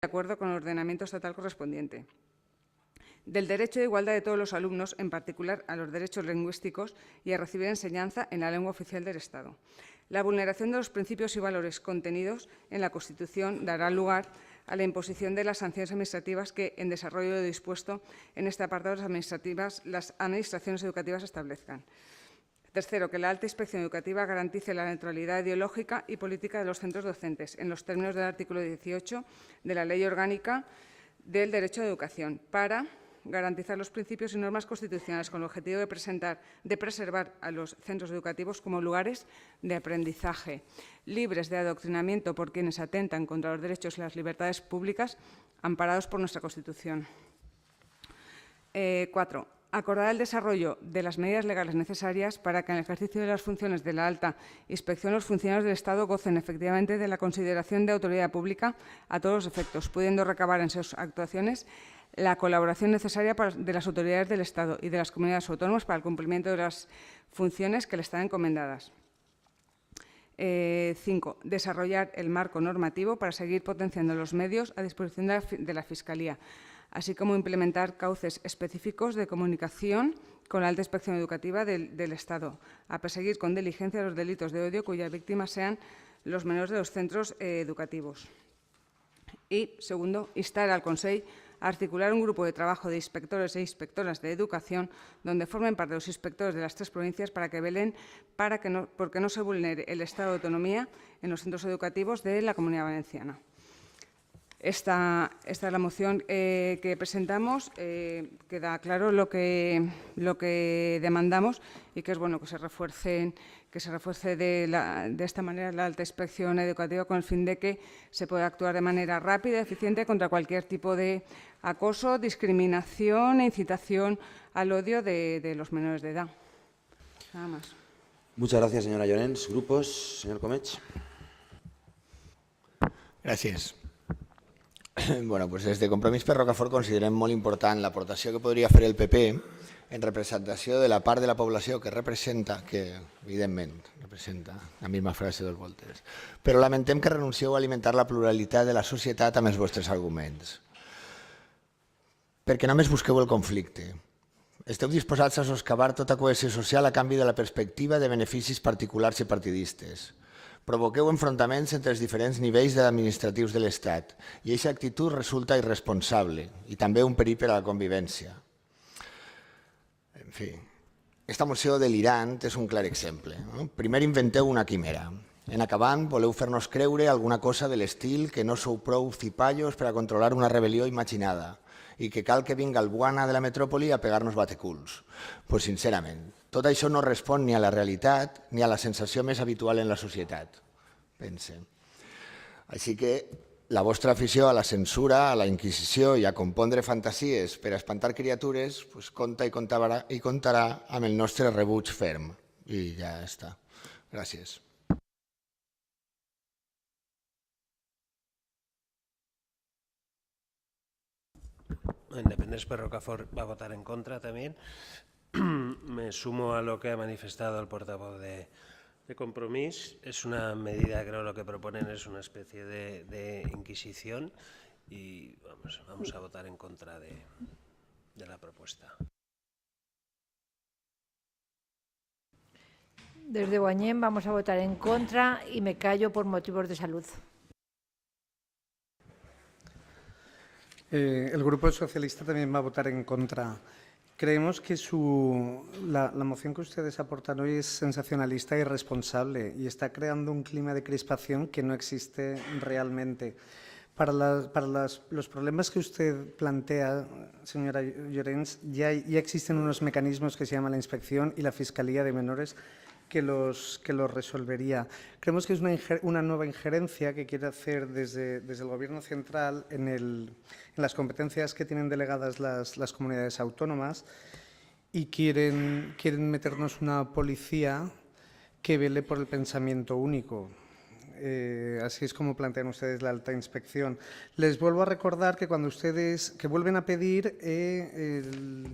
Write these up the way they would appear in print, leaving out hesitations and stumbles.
de acuerdo con el ordenamiento estatal correspondiente. Del derecho de igualdad de todos los alumnos, en particular a los derechos lingüísticos y a recibir enseñanza en la lengua oficial del Estado. La vulneración de los principios y valores contenidos en la Constitución dará lugar a la imposición de las sanciones administrativas que, en desarrollo de lo dispuesto en este apartado, las administraciones educativas establezcan. Tercero, que la alta inspección educativa garantice la neutralidad ideológica y política de los centros docentes, en los términos del artículo 18 de la Ley Orgánica del Derecho de Educación, para garantizar los principios y normas constitucionales con el objetivo de preservar a los centros educativos como lugares de aprendizaje, libres de adoctrinamiento por quienes atentan contra los derechos y las libertades públicas amparados por nuestra Constitución. 4. Acordar el desarrollo de las medidas legales necesarias para que en el ejercicio de las funciones de la alta inspección los funcionarios del Estado gocen efectivamente de la consideración de autoridad pública a todos los efectos, pudiendo recabar en sus actuaciones la colaboración necesaria de las autoridades del Estado y de las comunidades autónomas para el cumplimiento de las funciones que le están encomendadas. 5. Desarrollar el marco normativo para seguir potenciando los medios a disposición de la Fiscalía, así como implementar cauces específicos de comunicación con la alta inspección educativa del Estado, a perseguir con diligencia los delitos de odio cuyas víctimas sean los menores de los centros educativos. Y, segundo, instar al Consell a articular un grupo de trabajo de inspectores e inspectoras de educación donde formen parte los inspectores de las 3 provincias para que velen porque no se vulnere el estado de autonomía en los centros educativos de la Comunidad Valenciana. Esta es la moción que presentamos. Queda claro lo que demandamos y que es bueno que se refuerce de esta manera la alta inspección educativa con el fin de que se pueda actuar de manera rápida y eficiente contra cualquier tipo de acoso, discriminación e incitación al odio de los menores de edad. Nada más. Muchas gracias, señora Llorens. Grupos, señor Comech. Gràcies. Bueno, doncs des de Compromís per Rocafort considerem molt important l'aportació que podria fer el PP en representació de la part de la població que representa, que evidentment representa la misma frase dos voltes, però lamentem que renuncieu a alimentar la pluralitat de la societat amb els vostres arguments. Perquè només busqueu el conflicte. Esteu disposats a soscavar tota cohesió social a canvi de la perspectiva de beneficis particulars i partidistes. Provoqueu enfrontaments entre els diferents nivells administratius de l'Estat i aquesta actitud resulta irresponsable i també un perill per a la convivència. En fi, aquesta moció delirant és un clar exemple. Primer inventeu una quimera. En acabant, voleu fer-nos creure alguna cosa de l'estil que no sou prou cipallos per a controlar una rebel·lió imaginada i que cal que vinga el Buana de la metròpoli a pegar-nos bateculs. Pues sincerament, tot això no respon ni a la realitat ni a la sensació més habitual en la societat, pense. Així que la vostra afició a la censura, a la inquisició i a compondre fantasies per a espantar criatures, pues compta i comptarà amb el nostre rebuig ferm. I ja està. Gràcies. Independents per Rocafort va a votar en contra también. Me sumo a lo que ha manifestado el portavoz de Compromís. Es una medida, creo lo que proponen es una especie de inquisición y vamos a votar en contra de la propuesta. Desde Guanyén vamos a votar en contra y me callo por motivos de salud. El Grupo Socialista también va a votar en contra. Creemos que la moción que ustedes aportan hoy es sensacionalista y irresponsable y está creando un clima de crispación que no existe realmente. Para los problemas que usted plantea, señora Llorens, ya existen unos mecanismos que se llaman la Inspección y la Fiscalía de Menores que los resolvería. Creemos que es una nueva injerencia que quiere hacer desde el Gobierno central en las competencias que tienen delegadas las comunidades autónomas y quieren meternos una policía que vele por el pensamiento único. Así es como plantean ustedes la alta inspección. Les vuelvo a recordar que cuando ustedes vuelven a pedir en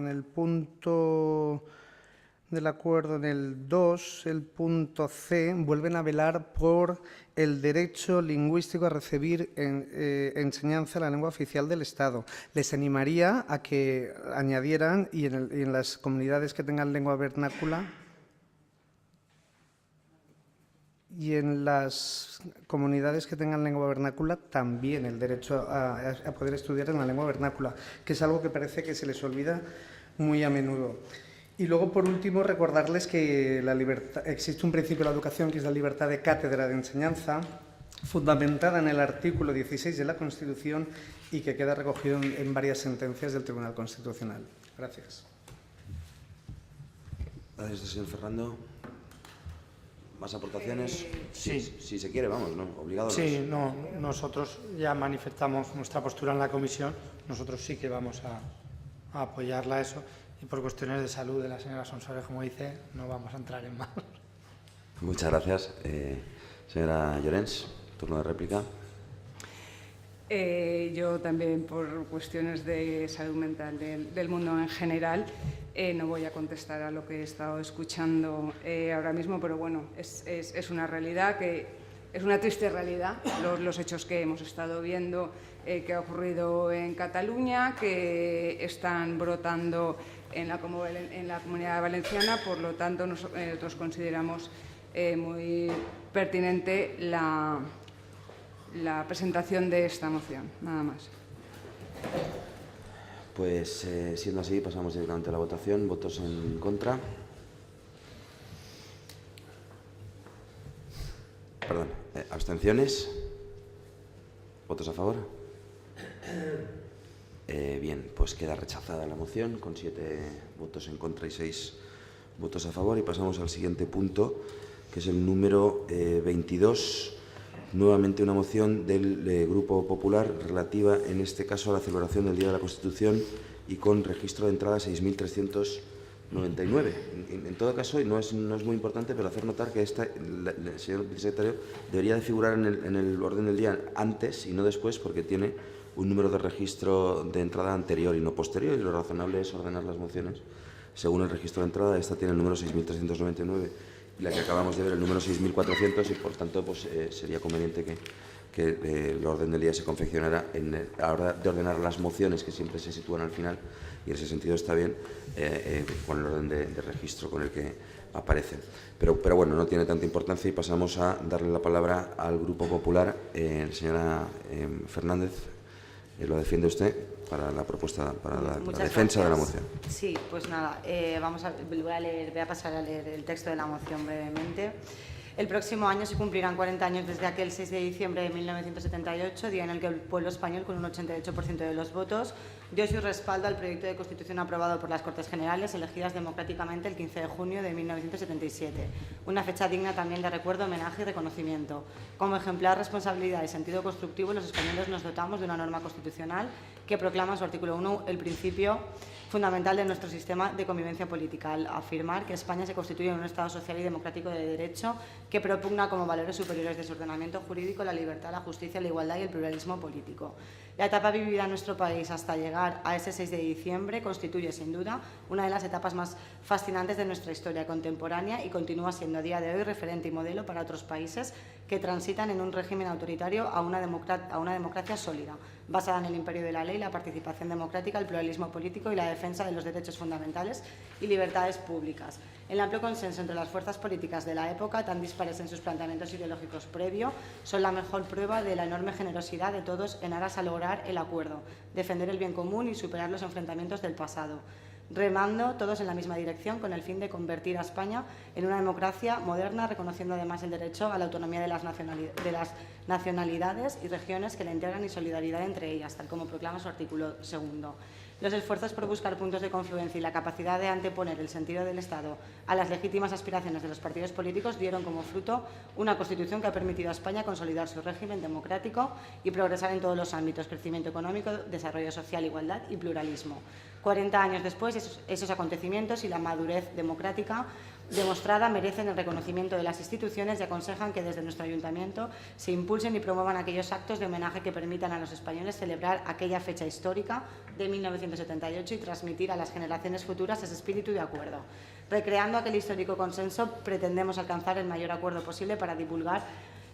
el punto del acuerdo, en el 2, el punto C, vuelven a velar por el derecho lingüístico a recibir enseñanza en la lengua oficial del Estado. Les animaría a que añadieran, y en las comunidades que tengan lengua vernácula, y en las comunidades que tengan lengua vernácula también el derecho a poder estudiar en la lengua vernácula, que es algo que parece que se les olvida muy a menudo. Y luego, por último, recordarles que existe un principio de la educación que es la libertad de cátedra de enseñanza, fundamentada en el artículo 16 de la Constitución y que queda recogido en varias sentencias del Tribunal Constitucional. Gracias. Gracias, señor Fernando. ¿Más aportaciones? Sí. Si se quiere, vamos, ¿no? Obligado. Sí, no, nosotros ya manifestamos nuestra postura en la comisión. Nosotros sí que vamos a apoyarla eso. Y por cuestiones de salud de la señora Sonsoles, como dice, no vamos a entrar en más. Muchas gracias. Señora Llorens, turno de réplica. Yo también, por cuestiones de salud mental del mundo en general, no voy a contestar a lo que he estado escuchando ahora mismo, pero bueno, es una realidad que es una triste realidad, los hechos que hemos estado viendo que ha ocurrido en Cataluña, que están brotando en la Comunidad Valenciana. Por lo tanto, nosotros consideramos muy pertinente la presentación de esta moción. Nada más. Pues siendo así, pasamos directamente a la votación. ¿Votos en contra? Perdón. ¿Abstenciones? ¿Votos a favor? Bien, pues queda rechazada la moción con 7 votos en contra y 6 votos a favor. Y pasamos al siguiente punto, que es el número 22. Nuevamente una moción del Grupo Popular relativa, en este caso, a la celebración del Día de la Constitución y con registro de entrada 6.399. En todo caso, y no es muy importante, pero hacer notar que el señor vicesecretario debería de figurar en el orden del día antes y no después, porque tiene un número de registro de entrada anterior y no posterior, y lo razonable es ordenar las mociones según el registro de entrada. Esta tiene el número 6.399 y la que acabamos de ver el número 6.400, y por tanto pues, sería conveniente que el orden del día se confeccionara a la hora de ordenar las mociones, que siempre se sitúan al final, y en ese sentido está bien, con el orden de registro con el que aparecen. Pero bueno, no tiene tanta importancia y pasamos a darle la palabra al Grupo Popular. Señora Fernández, ¿lo defiende usted para la propuesta, para la defensa de la moción? Sí, pues nada, voy a pasar a leer el texto de la moción brevemente. El próximo año se cumplirán 40 años desde aquel 6 de diciembre de 1978, día en el que el pueblo español, con un 88% de los votos, dio su respaldo al proyecto de Constitución aprobado por las Cortes Generales, elegidas democráticamente el 15 de junio de 1977. Una fecha digna también de recuerdo, homenaje y reconocimiento. Como ejemplar responsabilidad y sentido constructivo, los españoles nos dotamos de una norma constitucional que proclama en su artículo 1 el principio fundamental de nuestro sistema de convivencia política, al afirmar que España se constituye en un Estado social y democrático de derecho que propugna como valores superiores de su ordenamiento jurídico la libertad, la justicia, la igualdad y el pluralismo político. La etapa vivida en nuestro país hasta llegar a ese 6 de diciembre constituye, sin duda, una de las etapas más fascinantes de nuestra historia contemporánea y continúa siendo a día de hoy referente y modelo para otros países que transitan en un régimen autoritario a una democracia sólida, basada en el imperio de la ley, la participación democrática, el pluralismo político y la defensa de los derechos fundamentales y libertades públicas. El amplio consenso entre las fuerzas políticas de la época, tan dispares en sus planteamientos ideológicos previo, son la mejor prueba de la enorme generosidad de todos en aras a lograr el acuerdo, defender el bien común y superar los enfrentamientos del pasado, remando todos en la misma dirección con el fin de convertir a España en una democracia moderna, reconociendo además el derecho a la autonomía de las nacionalidades y regiones que la integran y solidaridad entre ellas, tal como proclama su artículo 2. Los esfuerzos por buscar puntos de confluencia y la capacidad de anteponer el sentido del Estado a las legítimas aspiraciones de los partidos políticos dieron como fruto una Constitución que ha permitido a España consolidar su régimen democrático y progresar en todos los ámbitos: crecimiento económico, desarrollo social, igualdad y pluralismo. 40 años después, esos acontecimientos y la madurez democrática demostrada merecen el reconocimiento de las instituciones y aconsejan que desde nuestro ayuntamiento se impulsen y promuevan aquellos actos de homenaje que permitan a los españoles celebrar aquella fecha histórica de 1978 y transmitir a las generaciones futuras ese espíritu de acuerdo. Recreando aquel histórico consenso, pretendemos alcanzar el mayor acuerdo posible para divulgar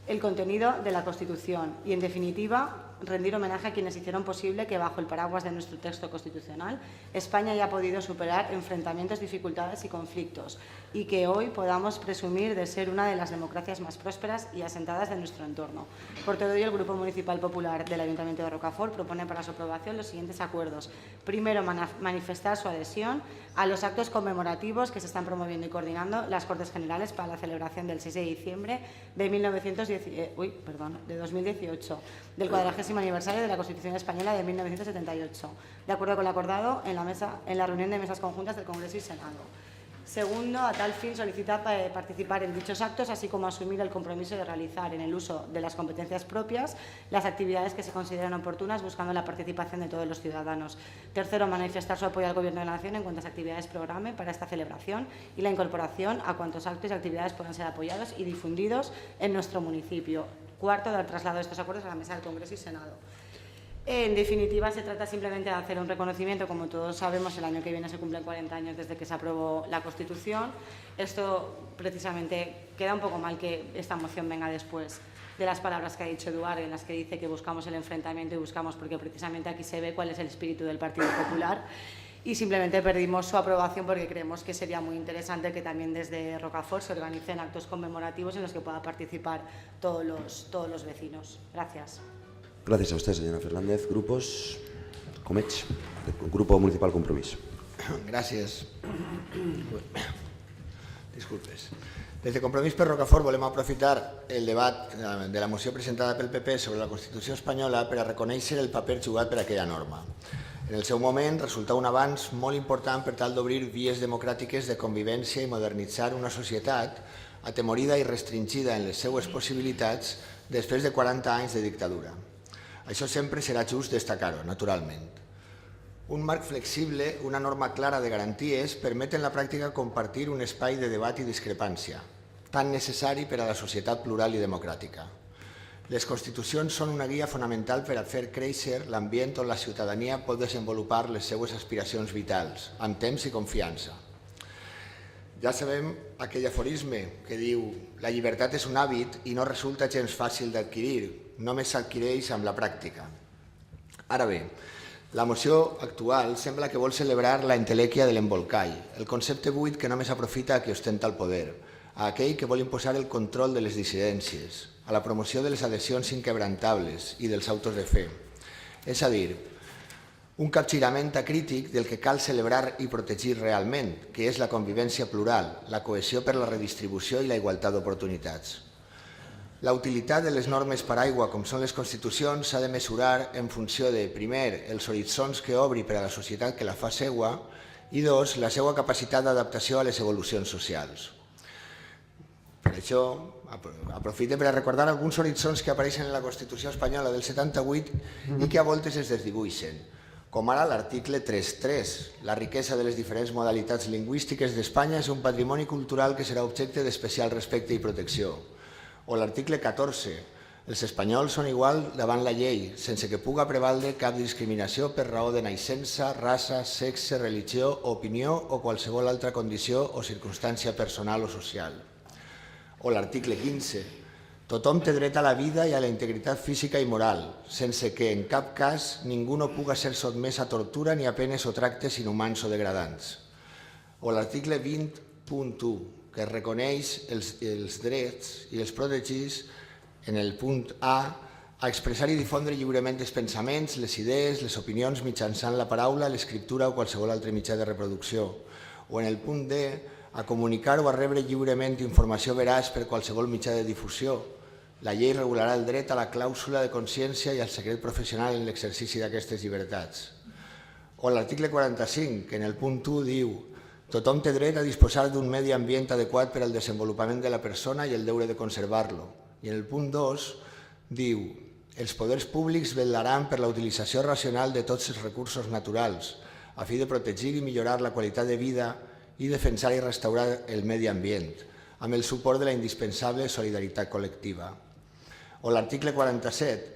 el contenido de la Constitución y, en definitiva, rendir homenaje a quienes hicieron posible que, bajo el paraguas de nuestro texto constitucional, España haya podido superar enfrentamientos, dificultades y conflictos y que hoy podamos presumir de ser una de las democracias más prósperas y asentadas de nuestro entorno. Por todo ello, el Grupo Municipal Popular del Ayuntamiento de Rocafort propone para su aprobación los siguientes acuerdos. Primero, manifestar su adhesión a los actos conmemorativos que se están promoviendo y coordinando las Cortes Generales para la celebración del 6 de diciembre de 2018, del 40º aniversario de la Constitución Española de 1978, de acuerdo con lo acordado en la reunión de mesas conjuntas del Congreso y Senado. Segundo, a tal fin solicitar participar en dichos actos, así como asumir el compromiso de realizar en el uso de las competencias propias las actividades que se consideran oportunas, buscando la participación de todos los ciudadanos. Tercero, manifestar su apoyo al Gobierno de la Nación en cuantas actividades programe para esta celebración y la incorporación a cuantos actos y actividades puedan ser apoyados y difundidos en nuestro municipio. Cuarto, dar traslado de estos acuerdos a la mesa del Congreso y Senado. En definitiva, se trata simplemente de hacer un reconocimiento. Como todos sabemos, el año que viene se cumplen 40 años desde que se aprobó la Constitución. Esto, precisamente, queda un poco mal que esta moción venga después de las palabras que ha dicho Eduard, en las que dice que buscamos el enfrentamiento y buscamos, porque precisamente aquí se ve cuál es el espíritu del Partido Popular. Y simplemente pedimos su aprobación porque creemos que sería muy interesante que también desde Rocafort se organicen actos conmemorativos en los que puedan participar todos los vecinos. Gracias. Gracias a usted, señora Fernández. Grupos, Comech, Grupo Municipal Compromís. Gràcies. Disculpes. Des de Compromís per Rocafort volem aprofitar el debat de la moció presentada pel PP sobre la Constitució espanyola per a reconèixer el paper jugat per aquella norma. En el seu moment resultà un avanç molt important per tal d'obrir vies democràtiques de convivència i modernitzar una societat atemorida i restringida en les seues possibilitats després de 40 anys de dictadura. Això sempre serà just destacar-ho, naturalment. Un marc flexible, una norma clara de garanties, permet en la pràctica compartir un espai de debat i discrepància, tan necessari per a la societat plural i democràtica. Les Constitucions són una guia fonamental per a fer créixer l'ambient on la ciutadania pot desenvolupar les seues aspiracions vitals, amb temps i confiança. Ja sabem aquell aforisme que diu «La llibertat és un hàbit i no resulta gens fàcil d'adquirir, només s'adquireix amb la pràctica». Ara bé, la moció actual sembla que vol celebrar la entelèquia de l'embolcall, el concepte buit que només aprofita a qui ostenta el poder, a aquell que vol imposar el control de les dissidències, a la promoció de les adhesions inquebrantables i dels autos de fe. És a dir, un capgirament acrític del que cal celebrar i protegir realment, que és la convivència plural, la cohesió per la redistribució i la igualtat d'oportunitats. La utilitat de les normes paraigua, com són les Constitucions, s'ha de mesurar en funció de, primer, els horitzons que obri per a la societat que la fa seua i, dos, la seva capacitat d'adaptació a les evolucions socials. Per això, aprofite per a recordar alguns horitzons que apareixen en la Constitució espanyola del 78 i que a voltes es desdibuixen, com ara l'article 3.3. La riquesa de les diferents modalitats lingüístiques d'Espanya és un patrimoni cultural que serà objecte d'especial respecte i protecció. O l'article 14. Els espanyols són igual davant la llei, sense que puga prevaldre cap discriminació per raó de naixença, raça, sexe, religió, opinió o qualsevol altra condició o circumstància personal o social. O l'article 15. Tothom té dret a la vida i a la integritat física i moral, sense que en cap cas ningú no puga ser sotmès a tortura ni a penes o tractes inhumans o degradants. O l'article 20.1, que reconeix els drets i els protegís en el punt A a expressar i difondre lliurement els pensaments, les idees, les opinions mitjançant la paraula, l'escriptura o qualsevol altre mitjà de reproducció. O en el punt D, a comunicar o a rebre lliurement informació veraç per qualsevol mitjà de difusió. La llei regularà el dret a la clàusula de consciència i al secret professional en l'exercici d'aquestes llibertats. O l'article 45, que en el punt 1 diu «Tothom té dret a disposar d'un medi ambient adequat per al desenvolupament de la persona i el deure de conservar-lo». I en el punt 2 diu «Els poders públics vetlaran per la utilització racional de tots els recursos naturals, a fi de protegir i millorar la qualitat de vida i defensar i restaurar el medi ambient, amb el suport de la indispensable solidaritat col·lectiva. O l'article 47.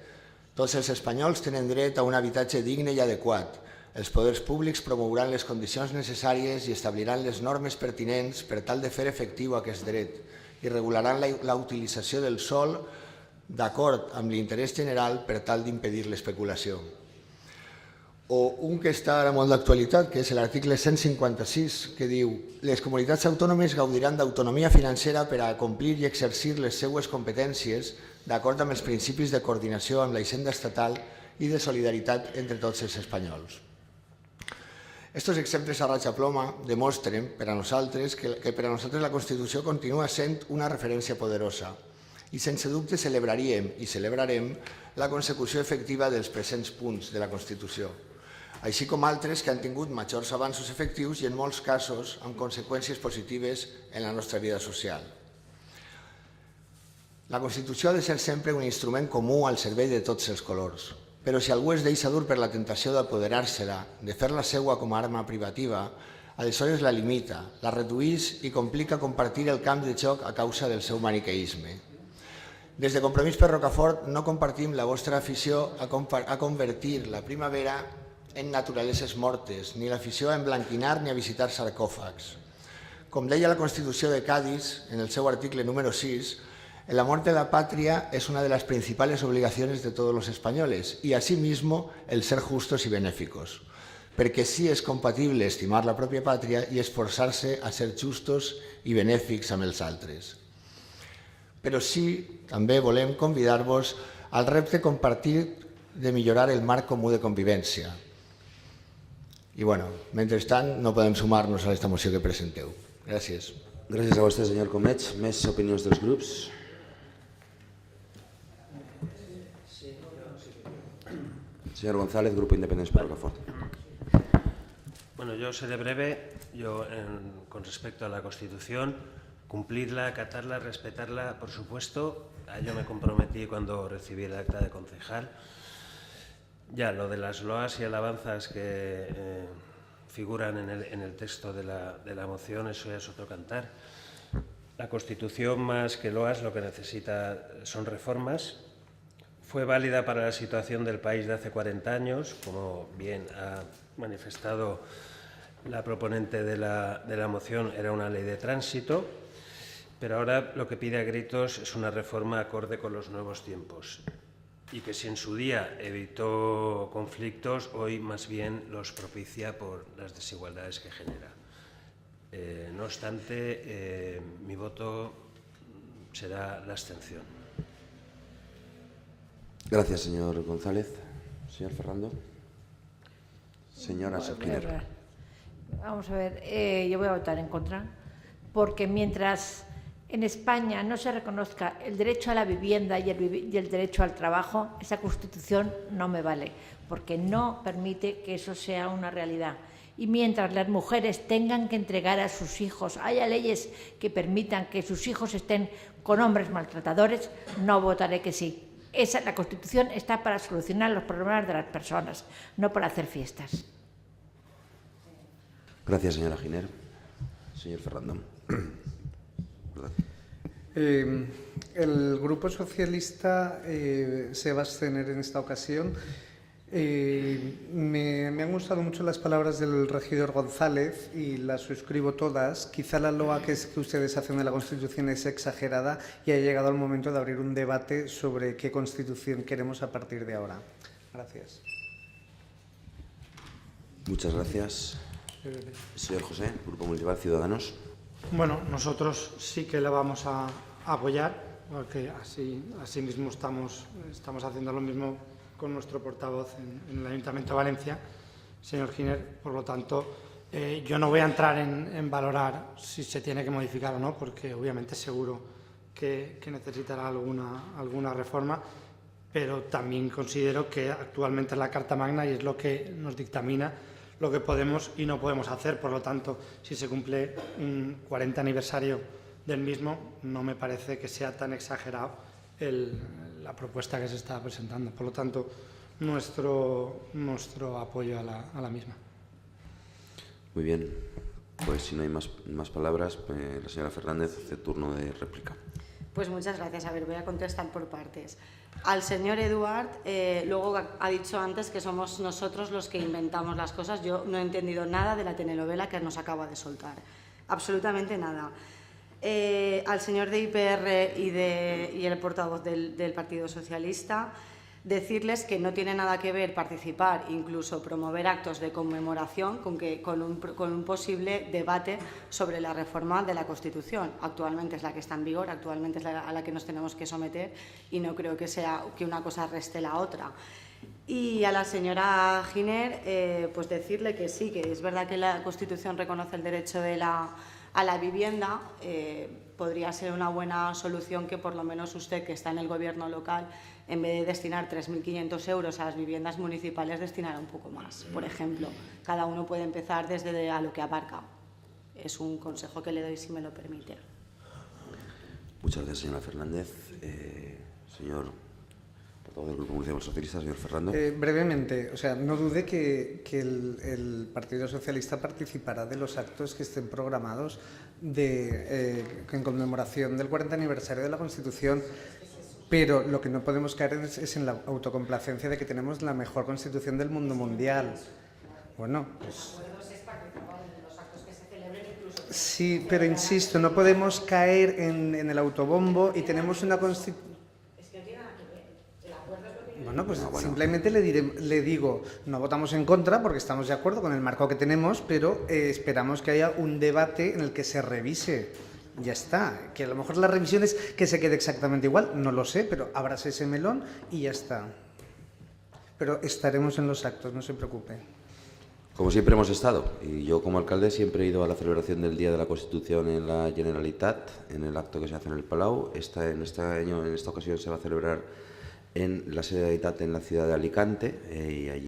Tots els espanyols tenen dret a un habitatge digne i adequat. Els poders públics promouran les condicions necessàries i establiran les normes pertinents per tal de fer efectiu aquest dret i regularan la utilització del sòl d'acord amb l'interès general per tal d'impedir l'especulació. O un que està ara molt d'actualitat, que és l'article 156, que diu: les comunitats autònomes gaudiran d'autonomia financera per a complir i exercir les seues competències d'acord amb els principis de coordinació amb la hisenda estatal i de solidaritat entre tots els espanyols. Estos exemples a ratxaploma demostren per a nosaltres que per a nosaltres la Constitució continua sent una referència poderosa i sense dubte celebraríem i celebrarem la consecució efectiva dels presents punts de la Constitució, així com altres que han tingut majors avanços efectius i en molts casos amb conseqüències positives en la nostra vida social. La Constitució ha de ser sempre un instrument comú al servei de tots els colors, però si algú es deixa dur per la tentació d'apoderar-se-la, de fer-la seua com a arma privativa, aleshores la limita, la reduïx i complica compartir el camp de joc a causa del seu maniqueisme. Des de Compromís per Rocafort no compartim la vostra afició a convertir la primavera en naturaleses mortes, ni l'afició a emblanquinar ni a visitar sarcòfags. Com deia la Constitució de Cádiz, en el seu article número 6, el amor de la patria es una de las principales obligaciones de todos los españoles y asimismo el ser justos y benéficos, perquè sí és compatible estimar la pròpia pàtria i esforçar-se a ser justos i benèfics amb els altres. Però sí, també volem convidar-vos al repte compartit de millorar el marc comú de convivència. I, mentrestant, no podem sumar-nos a aquesta moció que presenteu. Gràcies. Gràcies a vostè, senyor Comet. Més opinions dels grups? Señor González, Grupo Independientes por Rocafort. Bueno, yo seré breve. Con respecto a la Constitución, cumplirla, acatarla, respetarla, por supuesto. A ello me comprometí cuando recibí el acta de concejal. Ya, lo de las loas y alabanzas que figuran en el texto de la moción, eso ya es otro cantar. La Constitución, más que loas, lo que necesita son reformas. Fue válida para la situación del país de hace 40 años, como bien ha manifestado la proponente de la moción, era una ley de tránsito, pero ahora lo que pide a gritos es una reforma acorde con los nuevos tiempos y que si en su día evitó conflictos, hoy más bien los propicia por las desigualdades que genera. No obstante, mi voto será la abstención. Gracias, señor González. Señor Ferrando. Señora Sofía. Vamos a ver, yo voy a votar en contra, porque mientras en España no se reconozca el derecho a la vivienda y el derecho al trabajo, esa Constitución no me vale, porque no permite que eso sea una realidad. Y mientras las mujeres tengan que entregar a sus hijos, haya leyes que permitan que sus hijos estén con hombres maltratadores, no votaré que sí. La Constitución está para solucionar los problemas de las personas, no para hacer fiestas. Gracias, señora Giner. Señor Ferrando. El Grupo Socialista se va a abstener en esta ocasión. Me han gustado mucho las palabras del regidor González y las suscribo todas. Quizá la loa que ustedes hacen de la Constitución es exagerada y ha llegado el momento de abrir un debate sobre qué Constitución queremos a partir de ahora. Gracias. Muchas gracias. Señor José, Grupo Municipal Ciudadanos. Bueno, nosotros sí que la vamos a apoyar, porque así mismo estamos haciendo lo mismo con nuestro portavoz en el Ayuntamiento de Valencia, señor Giner. Por lo tanto, yo no voy a entrar en valorar si se tiene que modificar o no, porque obviamente seguro que necesitará alguna reforma, pero también considero que actualmente es la Carta Magna y es lo que nos dictamina lo que podemos y no podemos hacer. Por lo tanto, si se cumple un 40 aniversario del mismo, no me parece que sea tan exagerado la propuesta que se está presentando. Por lo tanto, nuestro apoyo a la misma. Muy bien. Pues si no hay más palabras, la señora Fernández hace turno de réplica. Pues muchas gracias. A ver, voy a contestar por partes. Al señor Eduard, luego ha dicho antes que somos nosotros los que inventamos las cosas. Yo no he entendido nada de la telenovela que nos acaba de soltar. Absolutamente nada. Al señor de IPR y el portavoz del Partido Socialista, decirles que no tiene nada que ver participar, incluso promover actos de conmemoración con un posible debate sobre la reforma de la Constitución. Actualmente es la que está en vigor, actualmente es a la que nos tenemos que someter y no creo que sea que una cosa reste la otra. Y a la señora Giner, pues decirle que sí, que es verdad que la Constitución reconoce el derecho a la vivienda. Podría ser una buena solución que por lo menos usted, que está en el gobierno local, en vez de destinar 3.500 euros a las viviendas municipales, destinara un poco más. Por ejemplo, cada uno puede empezar desde a lo que abarca. Es un consejo que le doy, si me lo permite. Muchas gracias, señora Fernández. Señor portavoz del Grupo Municipal Socialista, señor Ferrando. Brevemente, o sea, no dude que el Partido Socialista participará de los actos que estén programados en conmemoración del 40 aniversario de la Constitución. Pero lo que no podemos caer es en la autocomplacencia de que tenemos la mejor Constitución del mundo mundial. Bueno, pues... Sí, pero insisto, no podemos caer en el autobombo y tenemos una Constitución... Bueno, pues simplemente le digo, no votamos en contra porque estamos de acuerdo con el marco que tenemos, pero esperamos que haya un debate en el que se revise. Ya está, que a lo mejor la revisión es que se quede exactamente igual, no lo sé, pero ábrase ese melón y ya está. Pero estaremos en los actos, no se preocupe. Como siempre hemos estado, y yo como alcalde siempre he ido a la celebración del Día de la Constitución en la Generalitat, en el acto que se hace en el Palau. En esta ocasión se va a celebrar en la Generalitat en la ciudad de Alicante, y allí